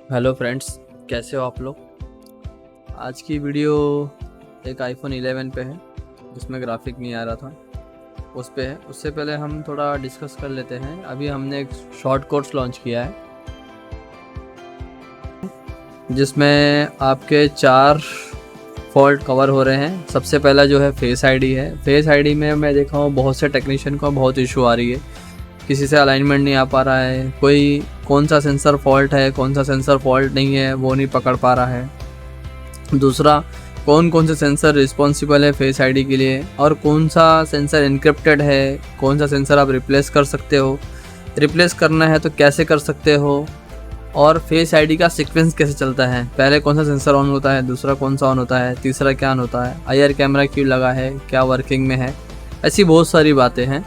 Hello friends, कैसे हो आप लोग। आज की वीडियो एक आईफोन 11 पे है जिसमें ग्राफिक नहीं आ रहा था, उस पे है। उससे पहले हम थोड़ा डिस्कस कर लेते हैं। अभी हमने एक शॉर्ट कोर्स लॉन्च किया है जिसमें आपके 4 फॉल्ट कवर हो रहे हैं। सबसे पहला जो है फेस आईडी है। फेस आईडी में मैं देखा हूँ बहुत से टेक्नीशियन को बहुत इशू आ रही है, किसी से अलाइनमेंट नहीं आ पा रहा है, कोई कौन सा सेंसर फॉल्ट है कौन सा सेंसर फॉल्ट नहीं है वो नहीं पकड़ पा रहा है। दूसरा, कौन कौन से सेंसर रिस्पॉन्सिबल है फेस आईडी के लिए और कौन सा सेंसर इनक्रिप्टेड है, कौन सा सेंसर आप रिप्लेस कर सकते हो, रिप्लेस करना है तो कैसे कर सकते हो, और फेस आईडी का सीक्वेंस कैसे चलता है, पहले कौन सा सेंसर ऑन होता है, दूसरा कौन सा ऑन होता है, तीसरा क्या ऑन होता है, आईआर कैमरा क्यों लगा है, क्या वर्किंग में है। ऐसी बहुत सारी बातें हैं,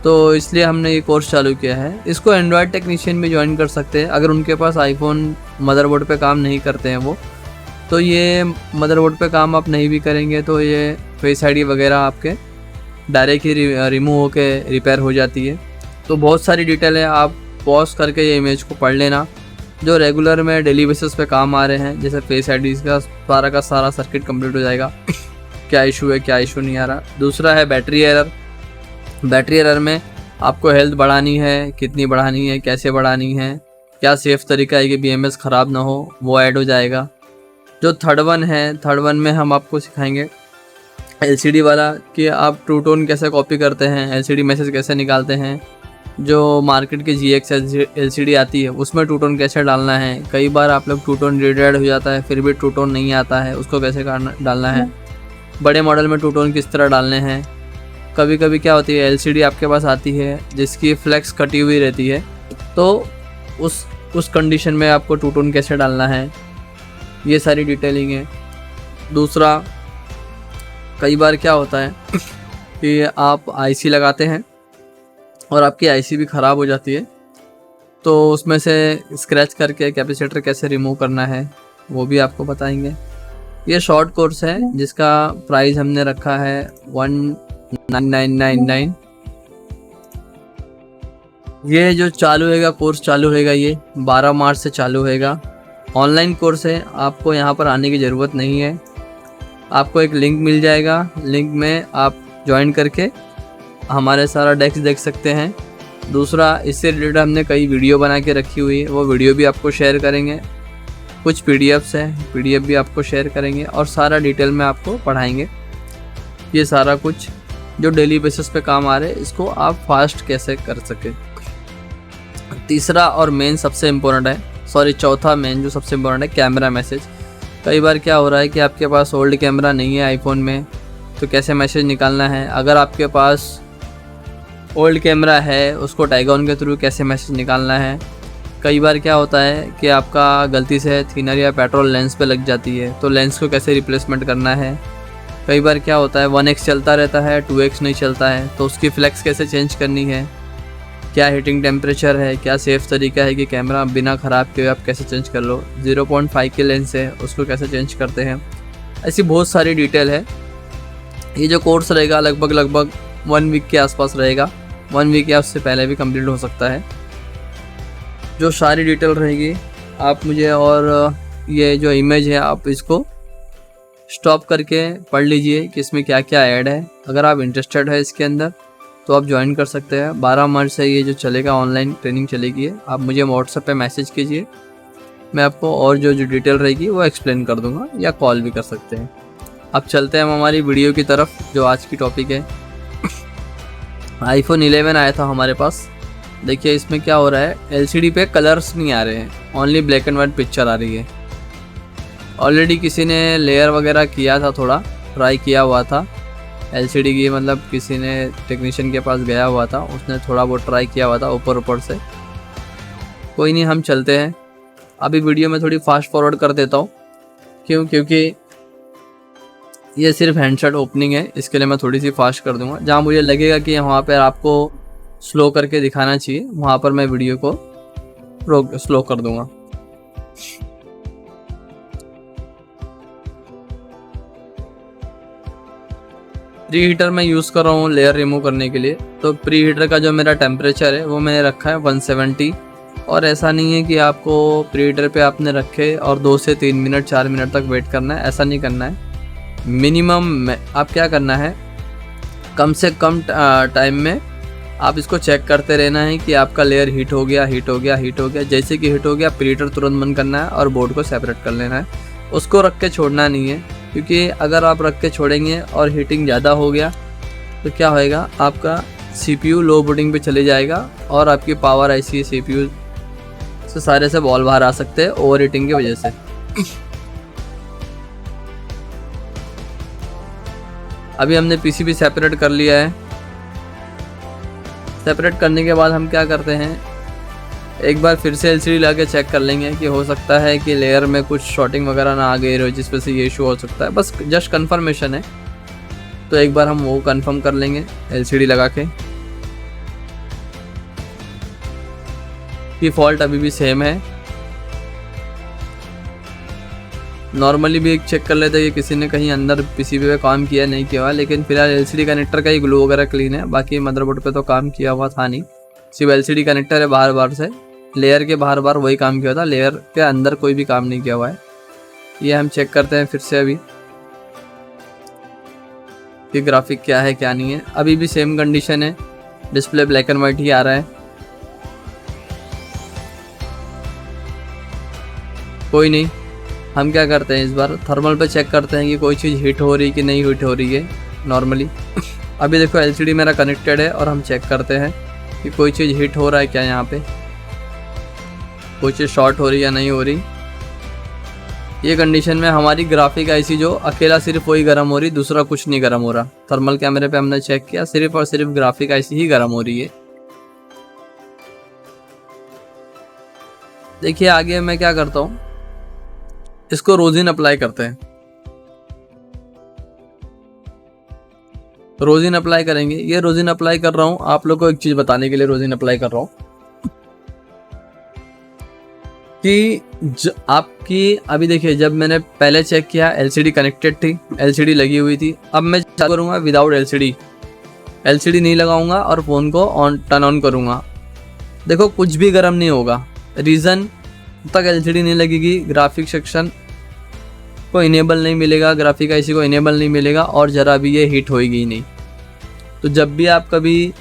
तो इसलिए हमने ये कोर्स चालू किया है। इसको एंड्रॉयड टेक्नीशियन भी ज्वाइन कर सकते हैं अगर उनके पास आईफोन मदरबोर्ड पे काम नहीं करते हैं वो। तो ये मदरबोर्ड पे काम आप नहीं भी करेंगे तो ये फेस आईडी वगैरह आपके डायरेक्ट ही रिमूव होके रिपेयर हो जाती है। तो बहुत सारी डिटेल है, आप पॉज करके ये इमेज को पढ़ लेना। जो रेगुलर में डेली बेसिस पे काम आ रहे हैं, जैसे फेस आईडी का सारा सर्किट कंप्लीट हो जाएगा क्या इशू है क्या इशू नहीं आ रहा। दूसरा है बैटरी एरर। बैटरी एरर में आपको हेल्थ बढ़ानी है, कितनी बढ़ानी है, कैसे बढ़ानी है, क्या सेफ़ तरीका है कि बीएमएस ख़राब ना हो, वो ऐड हो जाएगा। जो थर्ड वन में हम आपको सिखाएंगे एलसीडी वाला कि आप ट्रू टोन कैसे कॉपी करते हैं, एलसीडी मैसेज कैसे निकालते हैं। जो मार्केट की जीएक्स एलसीडी आती है उसमें ट्रू टोन कैसे डालना है। कई बार आप लोग ट्रू टोन रीडाइड हो जाता है फिर भी ट्रू टोन नहीं आता है, उसको कैसे डालना है। बड़े मॉडल में ट्रू टोन किस तरह डालने हैं। कभी कभी क्या होती है, एलसीडी आपके पास आती है जिसकी फ्लेक्स कटी हुई रहती है, तो उस कंडीशन में आपको टू टोन कैसे डालना है, ये सारी डिटेलिंग है। दूसरा, कई बार क्या होता है कि आप आईसी लगाते हैं और आपकी आईसी भी ख़राब हो जाती है, तो उसमें से स्क्रैच करके कैपेसिटर कैसे रिमूव करना है वो भी आपको बताएंगे। ये शॉर्ट कोर्स है जिसका प्राइस हमने रखा है 1999। ये जो चालू होगा कोर्स चालू होगा ये 12 मार्च से चालू होगा। ऑनलाइन कोर्स है, आपको यहाँ पर आने की ज़रूरत नहीं है। आपको एक लिंक मिल जाएगा, लिंक में आप ज्वाइन करके हमारे सारा डेस्क देख सकते हैं। दूसरा, इससे रिलेटेड हमने कई वीडियो बना के रखी हुई है, वो वीडियो भी आपको शेयर करेंगे। कुछ पीडीएफ्स हैं, पीडीएफ भी आपको शेयर करेंगे और सारा डिटेल में आपको पढ़ाएंगे। ये सारा कुछ जो डेली बेसिस पे काम आ रहे हैं इसको आप फास्ट कैसे कर सके। तीसरा और मेन सबसे इम्पोर्टेंट है, चौथा मेन जो सबसे इम्पोर्टेंट है, कैमरा मैसेज। कई बार क्या हो रहा है कि आपके पास ओल्ड कैमरा नहीं है आईफोन में, तो कैसे मैसेज निकालना है। अगर आपके पास ओल्ड कैमरा है उसको टाइगॉन के थ्रू कैसे मैसेज निकालना है। कई बार क्या होता है कि आपका गलती से थिनर या पेट्रोल लेंस पे लग जाती है, तो लेंस को कैसे रिप्लेसमेंट करना है। कई बार क्या होता है 1x चलता रहता है 2x नहीं चलता है, तो उसकी फ्लेक्स कैसे चेंज करनी है। क्या हीटिंग टेम्परेचर है, क्या सेफ़ तरीका है कि कैमरा बिना ख़राब किए आप कैसे चेंज कर लो। 0.5 की लेंस है उसको कैसे चेंज करते हैं। ऐसी बहुत सारी डिटेल है। ये जो कोर्स रहेगा लगभग 1 वीक के आसपास रहेगा, 1 वीक या उससे पहले भी कंप्लीट हो सकता है। जो सारी डिटेल रहेगी आप मुझे, और ये जो इमेज है आप इसको स्टॉप करके पढ़ लीजिए कि इसमें क्या क्या ऐड है। अगर आप इंटरेस्टेड है इसके अंदर तो आप ज्वाइन कर सकते हैं। 12 मार्च से ये जो चलेगा ऑनलाइन ट्रेनिंग चलेगी। आप मुझे व्हाट्सएप पे मैसेज कीजिए, मैं आपको और जो डिटेल रहेगी वो एक्सप्लेन कर दूंगा, या कॉल भी कर सकते हैं। अब चलते हैं हम हमारी वीडियो की तरफ जो आज की टॉपिक है। आईफोन 11 आया था हमारे पास। देखिए इसमें क्या हो रहा है, एलसीडी पे कलर्स नहीं आ रहे हैं, only black and white picture आ रही है। ऑलरेडी किसी ने लेयर वगैरह किया था, थोड़ा ट्राई किया हुआ था एलसीडी की, मतलब किसी ने टेक्नीशियन के पास गया हुआ था, उसने थोड़ा बहुत ट्राई किया हुआ था ऊपर से। कोई नहीं, हम चलते हैं। अभी वीडियो में थोड़ी फास्ट फॉरवर्ड कर देता हूँ, क्योंकि ये सिर्फ हैंडसेट ओपनिंग है, इसके लिए मैं थोड़ी सी फास्ट कर दूंगा। जहाँ मुझे लगेगा कि वहाँ पर आपको स्लो करके दिखाना चाहिए वहाँ पर मैं वीडियो को स्लो कर दूंगा। प्री हीटर मैं यूज़ कर रहा हूँ लेयर रिमूव करने के लिए। तो प्री हीटर का जो मेरा टेम्परेचर है वो मैंने रखा है 170 और ऐसा नहीं है कि आपको प्रीहीटर पे आपने रखे और 2 से 3 मिनट 4 मिनट तक वेट करना है, ऐसा नहीं करना है। मिनिमम आप क्या करना है, कम से कम टाइम में आप इसको चेक करते रहना है कि आपका लेयर हीट हो गया, हीट हो गया, हीट हो गया। जैसे कि हीट हो गया, प्रीहीटर तुरंत बंद करना है और बोर्ड को सेपरेट कर लेना है। उसको रख के छोड़ना नहीं है, क्योंकि अगर आप रख के छोड़ेंगे और हीटिंग ज़्यादा हो गया तो क्या होएगा, आपका CPU लो बूटिंग पे चले जाएगा और आपकी पावर IC CPU से सारे से बॉल बाहर आ सकते हैं ओवर हीटिंग की वजह से। अभी हमने PCB सेपरेट कर लिया है। सेपरेट करने के बाद हम क्या करते हैं, एक बार फिर से LCD ला के चेक कर लेंगे कि हो सकता है कि लेयर में कुछ शॉर्टिंग वगैरह ना आ गई हो, जिस वजह से ये इशू हो सकता है। बस जस्ट कंफर्मेशन है, तो एक बार हम वो कंफर्म कर लेंगे LCD लगा के कि फॉल्ट अभी भी सेम है। नॉर्मली भी एक चेक कर लेते हैं कि किसी ने कहीं अंदर PCB पे काम किया नहीं किया हुआ, लेकिन फिलहाल LCD कनेक्टर का ही ग्लू वगैरह क्लीन है, बाकी मदरबोर्ड पे तो काम किया हुआ था नहीं। सिर्फ LCD कनेक्टर है, बाहर बाहर से लेयर के बाहर बाहर वही काम किया था, लेयर के अंदर कोई भी काम नहीं किया हुआ है। ये हम चेक करते हैं फिर से अभी कि ग्राफिक क्या है क्या नहीं है। अभी भी सेम कंडीशन है, डिस्प्ले ब्लैक एंड वाइट ही आ रहा है। कोई नहीं, हम क्या करते हैं, इस बार थर्मल पे चेक करते हैं कि कोई चीज़ हीट हो रही कि नहीं हीट हो रही है नॉर्मली। अभी देखो LCD मेरा कनेक्टेड है और हम चेक करते हैं कि कोई चीज़ हीट हो रहा है क्या, यहाँ पे कोई चीज़ शॉर्ट हो रही या नहीं हो रही। ये कंडीशन में हमारी ग्राफिक IC जो अकेला सिर्फ वही गर्म हो रही, दूसरा कुछ नहीं गर्म हो रहा। थर्मल कैमरे पे हमने चेक किया, सिर्फ और सिर्फ ग्राफिक IC ही गर्म हो रही है। देखिए आगे मैं क्या करता हूँ, इसको रोजिन अप्लाई करते हैं। रोजिन अप्लाई करेंगे, ये रोजिन अप्लाई कर रहा हूँ आप लोग को एक चीज बताने के लिए रोजिन अप्लाई कर रहा हूँ कि आपकी अभी देखिए, जब मैंने पहले चेक किया LCD कनेक्टेड थी, LCD लगी हुई थी। अब मैं चालू करूँगा विदाउट LCD नहीं लगाऊंगा और फ़ोन को टर्न ऑन करूँगा। देखो कुछ भी गर्म नहीं होगा। रीज़न तक LCD नहीं लगेगी, ग्राफिक सेक्शन को इनेबल नहीं मिलेगा, ग्राफिक IC को इनेबल नहीं मिलेगा और ज़रा भी ये हीट होएगी ही नहीं। तो जब भी आप कभी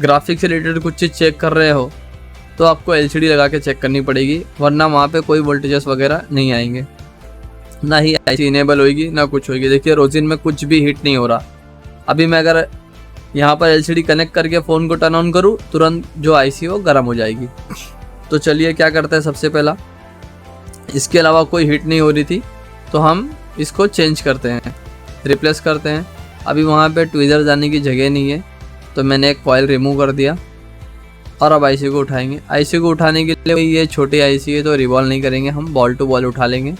ग्राफिक से रिलेटेड कुछ चीज़ चेक कर रहे हो तो आपको LCD लगा के चेक करनी पड़ेगी, वरना वहाँ पे कोई वोल्टेजेस वगैरह नहीं आएंगे, ना ही IC इनेबल होएगी ना कुछ होएगी। देखिए रोजिन में कुछ भी हीट नहीं हो रहा। अभी मैं अगर यहाँ पर LCD कनेक्ट करके फ़ोन को टर्न ऑन करूँ, तुरंत जो IC वो गर्म हो जाएगी। तो चलिए क्या करते हैं, सबसे पहला इसके अलावा कोई हीट नहीं हो रही थी तो हम इसको चेंज करते हैं, रिप्लेस करते हैं। अभी वहाँ पे ट्विज़र जाने की जगह नहीं है तो मैंने एक कॉइल रिमूव कर दिया और अब IC को उठाएंगे। IC को उठाने के लिए ये छोटी IC है तो रिवॉल्व नहीं करेंगे, हम बॉल टू बॉल उठा लेंगे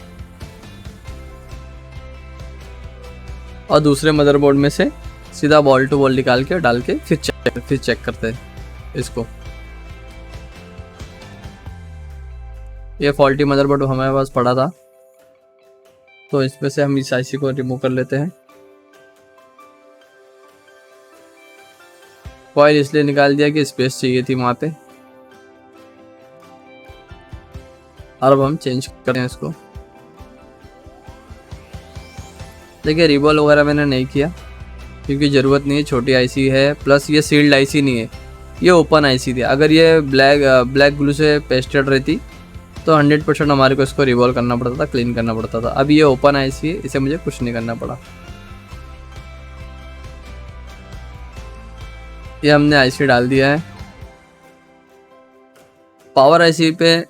और दूसरे मदरबोर्ड में से सीधा बॉल टू बॉल निकाल के डाल के फिर चेक करते हैं इसको। ये फॉल्टी मदरबोर्ड हमारे पास पड़ा था तो इसमें से हम इस IC को रिमूव कर लेते हैं। कॉइल इसलिए निकाल दिया कि स्पेस चाहिए थी वहाँ पे। और अब हम चेंज करते हैं इसको। देखिए रिवॉल्व वगैरह मैंने नहीं किया क्योंकि ज़रूरत नहीं है, छोटी IC है, प्लस ये सील्ड IC नहीं है, ये ओपन IC थी। अगर ये ब्लैक ग्लू से पेस्टेड रहती तो 100% हमारे को इसको रिवॉल्व करना पड़ता था, क्लीन करना पड़ता था। अब ये ओपन IC है, इसे मुझे कुछ नहीं करना पड़ा। ये हमने IC डाल दिया है। पावर IC पे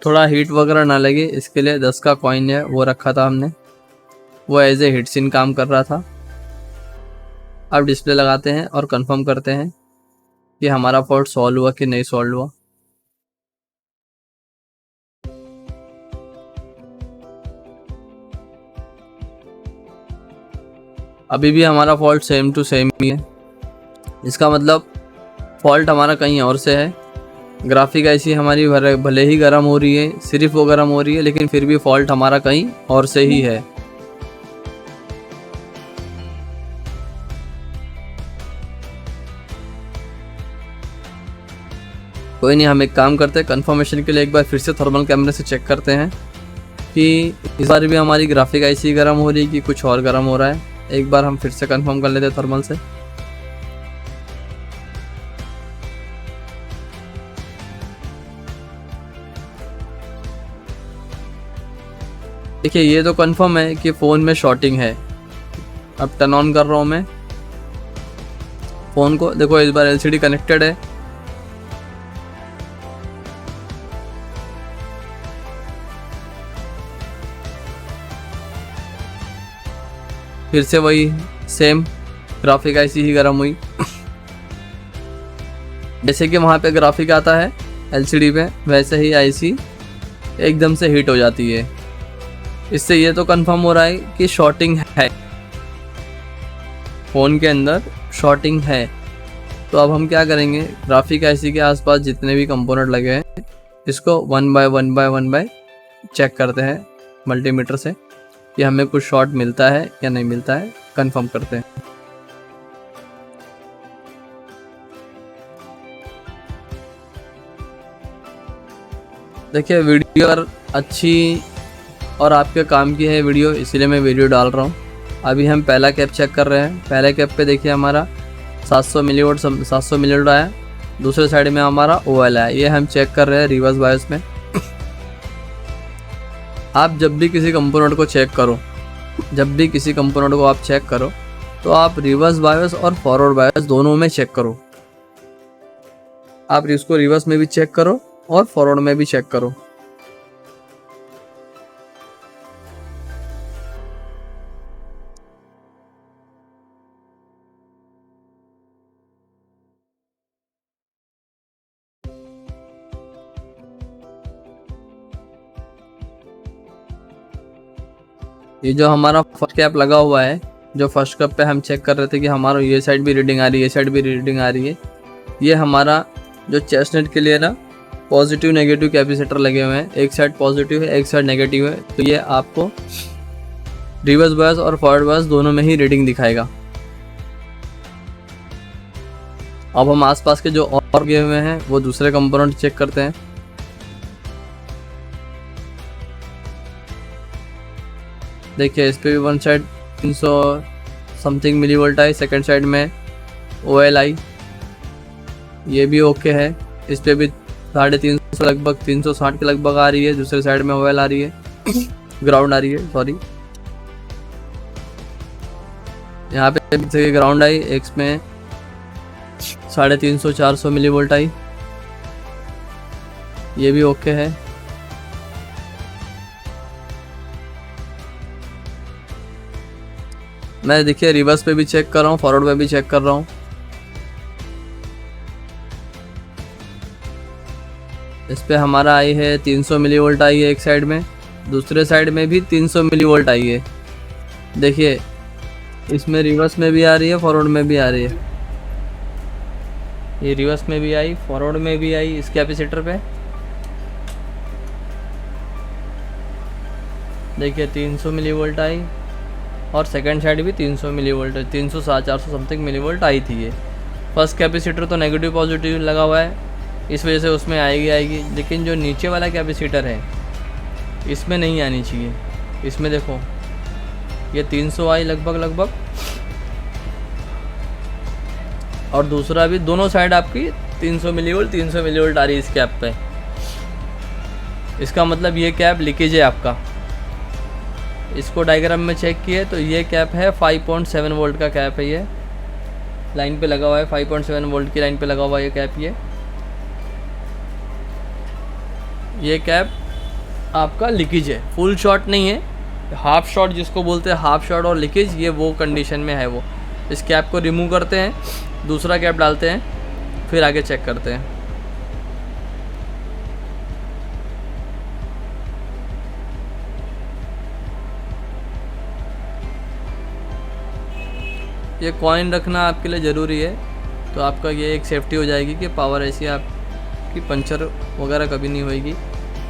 थोड़ा हीट वगैरह ना लगे इसके लिए 10 का कॉइन है वो रखा था हमने, वो एज ए हीट सिंक काम कर रहा था। अब डिस्प्ले लगाते हैं और कंफर्म करते हैं कि हमारा फॉल्ट सॉल्व हुआ कि नहीं सॉल्व हुआ। अभी भी हमारा फॉल्ट सेम टू सेम ही है, इसका मतलब फॉल्ट हमारा कहीं और से है। ग्राफिक IC हमारी भले ही गर्म हो रही है, सिर्फ वो गर्म हो रही है, लेकिन फिर भी फॉल्ट हमारा कहीं और से ही है। कोई नहीं, हम एक काम करते हैं, कंफर्मेशन के लिए एक बार फिर से थर्मल कैमरे से चेक करते हैं कि इस बार भी हमारी ग्राफिक आईसी गर्म हो रही है कि कुछ और गर्म हो रहा है। एक बार हम फिर से कंफर्म कर लेते हैं थर्मल से। देखिए ये तो कंफर्म है कि फ़ोन में शॉर्टिंग है। अब टर्न ऑन कर रहा हूँ मैं फ़ोन को, देखो इस बार एलसीडी कनेक्टेड है। फिर से वही सेम ग्राफिक आईसी ही गर्म हुई। जैसे कि वहाँ पे ग्राफिक आता है एलसीडी पे, वैसे ही आईसी एकदम से हीट हो जाती है। इससे ये तो कंफर्म हो रहा है कि शॉर्टिंग है, फ़ोन के अंदर शॉर्टिंग है। तो अब हम क्या करेंगे, ग्राफिक आईसी के आसपास जितने भी कंपोनेंट लगे हैं इसको वन बाय चेक करते हैं मल्टीमीटर से कि हमें कुछ शॉर्ट मिलता है या नहीं मिलता है, कंफर्म करते हैं। देखिए वीडियो अगर अच्छी और आपके काम की है वीडियो, इसीलिए मैं वीडियो डाल रहा हूँ। अभी हम पहला कैप चेक कर रहे हैं। पहले कैप पे देखिए हमारा 700 मिलीवोल्ट आया, दूसरे साइड में हमारा OL आया। ये हम चेक कर रहे हैं रिवर्स बायस में। आप जब भी किसी कंपोनेंट को चेक करो, आप चेक करो तो आप रिवर्स बायस और फॉरवर्ड बायस दोनों में चेक करो। आप इसको रिवर्स में भी चेक करो और फॉरवर्ड में भी चेक करो। ये जो हमारा फर्स्ट कैप लगा हुआ है, जो फर्स्ट कैप पे हम चेक कर रहे थे कि हमारा ये साइड भी रीडिंग आ रही है, ये साइड भी रीडिंग आ रही है। ये हमारा जो चेस्टनट के लिए ना पॉजिटिव नेगेटिव कैपेसिटर लगे हुए हैं, एक साइड पॉजिटिव है एक साइड नेगेटिव है। तो ये आपको रिवर्स बायस और फॉरवर्ड बायस दोनों में ही रीडिंग दिखाएगा। अब हम आसपास के जो और लगे हुए हैं वो दूसरे कंपोनेंट चेक करते हैं। देखिए इस पे भी वन साइड 300 समथिंग मिलीवोल्ट आई, सेकंड साइड में OL आई, ये भी ओके है। इस पे भी 350 लगभग 360 के लगभग आ रही है, दूसरे साइड में OL आ रही है, ग्राउंड आ रही है, सॉरी। यहाँ पे ग्राउंड आई, एक में 350-400 मिलीवोल्ट आई, ये भी ओके है। मैं देखिए रिवर्स पे भी चेक कर रहा हूँ, फॉरवर्ड पे भी चेक कर रहा हूँ। इस पे हमारा आई है 300 मिलीवोल्ट आई है एक साइड में, दूसरे साइड में भी 300 मिलीवोल्ट आई है। देखिए इसमें रिवर्स में भी आ रही है, फॉरवर्ड में भी आ रही है। ये रिवर्स में भी आई, फॉरवर्ड में भी आई इस कैपेसिटर पे। देखिए 300 मिलीवोल्ट आई और सेकंड साइड भी 300 मिलीवोल्ट, 360-400 समथिंग मिलीवोल्ट आई थी। ये फर्स्ट कैपेसिटर तो नेगेटिव पॉजिटिव लगा हुआ है, इस वजह से उसमें आएगी। लेकिन जो नीचे वाला कैपेसिटर है इसमें नहीं आनी चाहिए। इसमें देखो ये 300 आई लगभग और दूसरा भी, दोनों साइड आपकी 300 मिलीवोल्ट आ रही है इस कैप पे। इसका मतलब ये कैप लीकेज है आपका। इसको डायग्राम में चेक किए तो ये कैप है 5.7 वोल्ट का कैप है। ये लाइन पे लगा हुआ है, 5.7 वोल्ट की लाइन पे लगा हुआ है ये कैप। ये कैप आपका लीकेज है, फुल शॉट नहीं है, हाफ शॉट जिसको बोलते हैं, हाफ शॉट और लीकेज, ये वो कंडीशन में है वो। इस कैप को रिमूव करते हैं, दूसरा कैप डालते हैं, फिर आगे चेक करते हैं। ये कॉइन रखना आपके लिए ज़रूरी है, तो आपका ये एक सेफ्टी हो जाएगी कि पावर ऐसी आपकी पंचर वगैरह कभी नहीं होएगी,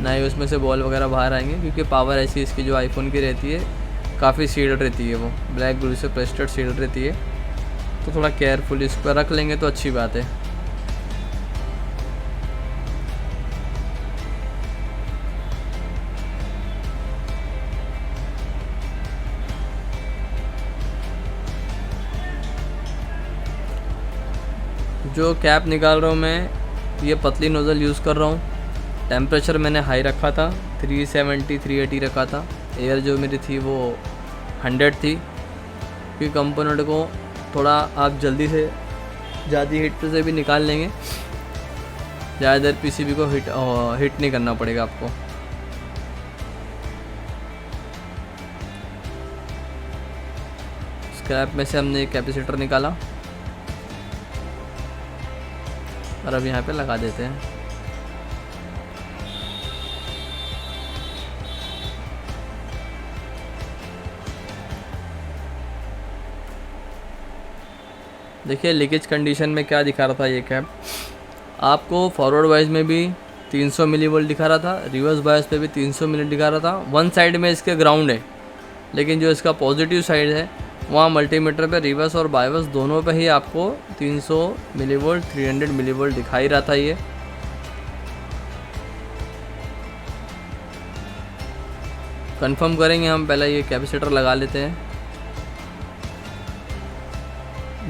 ना ही उसमें से बॉल वगैरह बाहर आएंगे, क्योंकि पावर ऐसी इसकी जो आईफोन की रहती है काफ़ी सील्ड रहती है, वो ब्लैक ग्लू से प्रेस्टेड सील्ड रहती है। तो थोड़ा केयरफुल इस पर रख लेंगे तो अच्छी बात है। जो कैप निकाल रहा हूँ मैं, ये पतली नोज़ल यूज़ कर रहा हूँ। टेम्परेचर मैंने हाई रखा था, 370 380 रखा था। एयर जो मेरी थी वो 100 थी, क्योंकि कंपोनेंट को थोड़ा आप जल्दी से ज़्यादा हीट से भी निकाल लेंगे, ज़्यादा देर पीसीबी को हिट नहीं करना पड़ेगा आपको। स्क्रैप में से हमने एक कैपेसिटर निकाला और अब यहाँ पे लगा देते हैं। देखिए लीकेज कंडीशन में क्या दिखा रहा था ये कैप आपको। फॉरवर्ड वाइज में भी 300 मिली वोल्ट दिखा रहा था, रिवर्स बायस पे भी 300 मिली दिखा रहा था। वन साइड में इसके ग्राउंड है, लेकिन जो इसका पॉजिटिव साइड है वहाँ मल्टीमीटर पे रिवर्स और बायस दोनों पे ही आपको 300 मिली वोल्ट 300 मिली वोल्ट दिखाई रहा था। ये कंफर्म करेंगे हम, पहले ये कैपेसिटर लगा लेते हैं।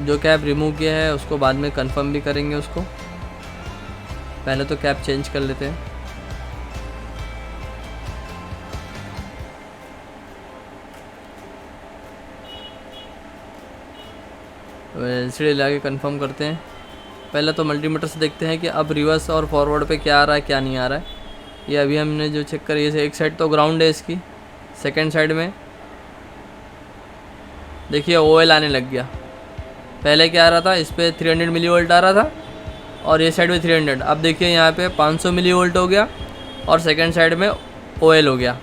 जो कैप रिमूव किया है उसको बाद में कंफर्म भी करेंगे उसको, पहले तो कैप चेंज कर लेते हैं। एलसीडी लगा के कंफर्म करते हैं। पहले तो मल्टीमीटर से देखते हैं कि अब रिवर्स और फॉरवर्ड पे क्या आ रहा है क्या नहीं आ रहा है। ये अभी हमने जो चेक करी है, एक साइड तो ग्राउंड है इसकी, सेकंड साइड में देखिए ओएल आने लग गया। पहले क्या आ रहा था, इस पर 300 मिली वोल्ट आ रहा था और ये साइड में 300। अब देखिए यहाँ पे 500 मिली वोल्ट हो गया और सेकंड साइड में ओएल हो गया।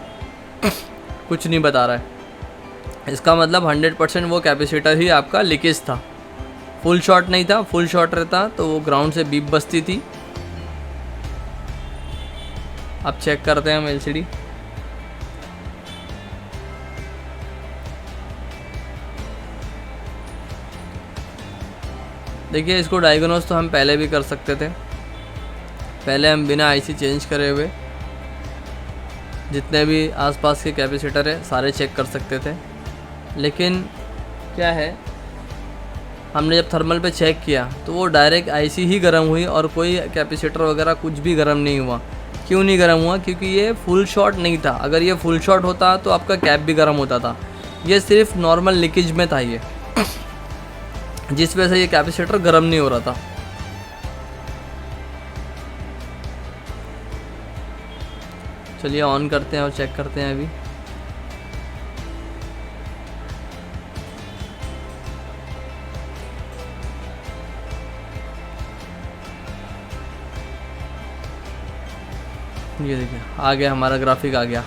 कुछ नहीं बता रहा है, इसका मतलब 100% वो कैपेसिटर ही आपका लीकेज था, फुल शॉट नहीं था। फुल शॉट रहता तो वो ग्राउंड से बीप बसती थी। अब चेक करते हैं हम एलसीडी। देखिए इसको डायग्नोज तो हम पहले भी कर सकते थे। पहले हम बिना आईसी चेंज करे हुए जितने भी आसपास के कैपेसिटर है सारे चेक कर सकते थे, लेकिन क्या है, हमने जब थर्मल पे चेक किया तो वो डायरेक्ट आईसी ही गर्म हुई और कोई कैपेसिटर वगैरह कुछ भी गर्म नहीं हुआ। क्यों नहीं गर्म हुआ? क्योंकि ये फुल शॉट नहीं था। अगर ये फुल शॉट होता तो आपका कैप भी गर्म होता था। ये सिर्फ नॉर्मल लीकेज में था ये, जिस वजह से ये कैपेसिटर गर्म नहीं हो रहा था। चलिए ऑन करते हैं और चेक करते हैं अभी। ये देखिए आ गया, हमारा ग्राफिक आ गया।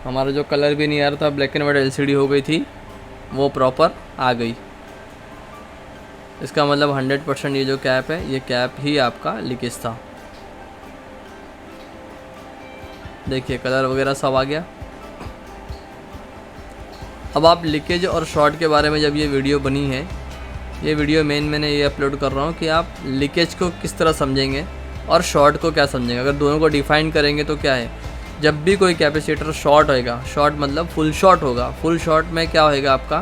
हमारा जो कलर भी नहीं आ रहा था, ब्लैक एंड वाइट एलसीडी हो गई थी, वो प्रॉपर आ गई। इसका मतलब 100% ये जो कैप है, ये कैप ही आपका लीकेज था। देखिए कलर वगैरह सब आ गया। अब आप लीकेज और शॉर्ट के बारे में जब ये वीडियो बनी है, ये वीडियो मैंने ये अपलोड कर रहा हूँ कि आप लीकेज को किस तरह समझेंगे और शॉर्ट को क्या समझेंगे। अगर दोनों को डिफाइन करेंगे तो क्या है, जब भी कोई कैपेसिटर शॉर्ट होएगा, शॉर्ट मतलब फुल शॉट होगा, फुल शॉट में क्या होएगा आपका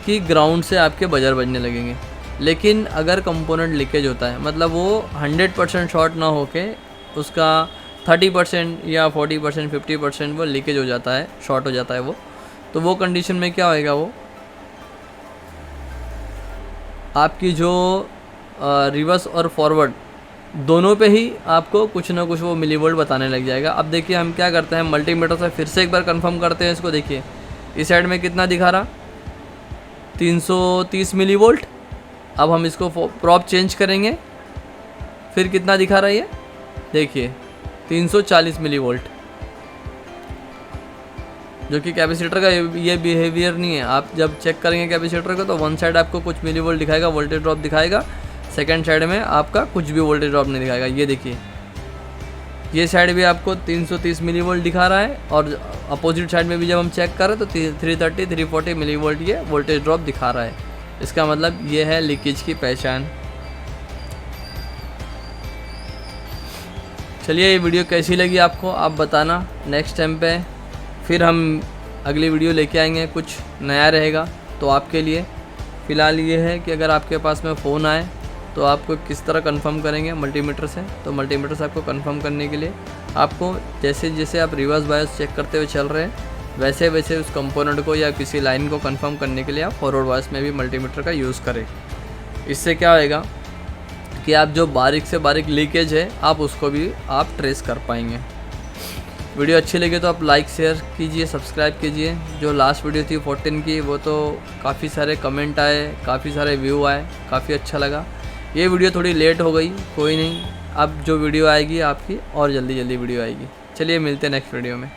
कि ग्राउंड से आपके बजर बजने लगेंगे। लेकिन अगर कंपोनेंट लीकेज होता है, मतलब वो 100% शॉर्ट ना होके उसका 30% या 40% 50% वो लीकेज हो जाता है, शॉर्ट हो जाता है वो, तो वो कंडीशन में क्या होएगा, वो आपकी जो रिवर्स और फॉरवर्ड दोनों पे ही आपको कुछ ना कुछ वो मिली वोल्ट बताने लग जाएगा। अब देखिए हम क्या करते हैं, मल्टीमीटर से फिर से एक बार कंफर्म करते हैं इसको। देखिए इस साइड में कितना दिखा रहा, 330 मिली वोल्ट। अब हम इसको प्रॉप चेंज करेंगे, फिर कितना दिखा रहा है ये, देखिए 340 मिली वोल्ट, जो कि कैपेसिटर का ये बिहेवियर नहीं है। आप जब चेक करेंगे कैपेसिटर को तो वन साइड आपको कुछ मिली वोल्ट दिखाएगा, वोल्टेज ड्रॉप दिखाएगा, सेकंड साइड में आपका कुछ भी वोल्टेज ड्रॉप नहीं दिखाएगा। ये देखिए ये साइड भी आपको 330 मिली वोल्ट दिखा रहा है और अपोजिट साइड में भी जब हम चेक कर रहे हैं तो 330 340 मिली वोल्ट ये वोल्टेज ड्रॉप दिखा रहा है। इसका मतलब ये है लीकेज की पहचान। चलिए ये वीडियो कैसी लगी आपको आप बताना। नेक्स्ट टाइम पे फिर हम अगली वीडियो लेके आएंगे, कुछ नया रहेगा तो आपके लिए। फ़िलहाल ये है कि अगर आपके पास में फ़ोन आए तो आपको किस तरह कंफर्म करेंगे मल्टीमीटर से। तो मल्टीमीटर से आपको कंफर्म करने के लिए आपको जैसे जैसे आप रिवर्स बायस चेक करते हुए चल रहे हैं वैसे वैसे उस कंपोनेंट को या किसी लाइन को कंफर्म करने के लिए आप फॉरवर्ड बायस में भी मल्टीमीटर का यूज़ करें। इससे क्या होएगा कि आप जो बारीक से बारीक लीकेज है आप उसको भी आप ट्रेस कर पाएंगे। वीडियो अच्छी लगी तो आप लाइक शेयर कीजिए, सब्सक्राइब कीजिए। जो लास्ट वीडियो थी 14 की वो तो काफ़ी सारे कमेंट आए, काफ़ी सारे व्यू आए, काफ़ी अच्छा लगा। ये वीडियो थोड़ी लेट हो गई, कोई नहीं, अब जो वीडियो आएगी आपकी और जल्दी वीडियो आएगी। चलिए मिलते हैं नेक्स्ट वीडियो में।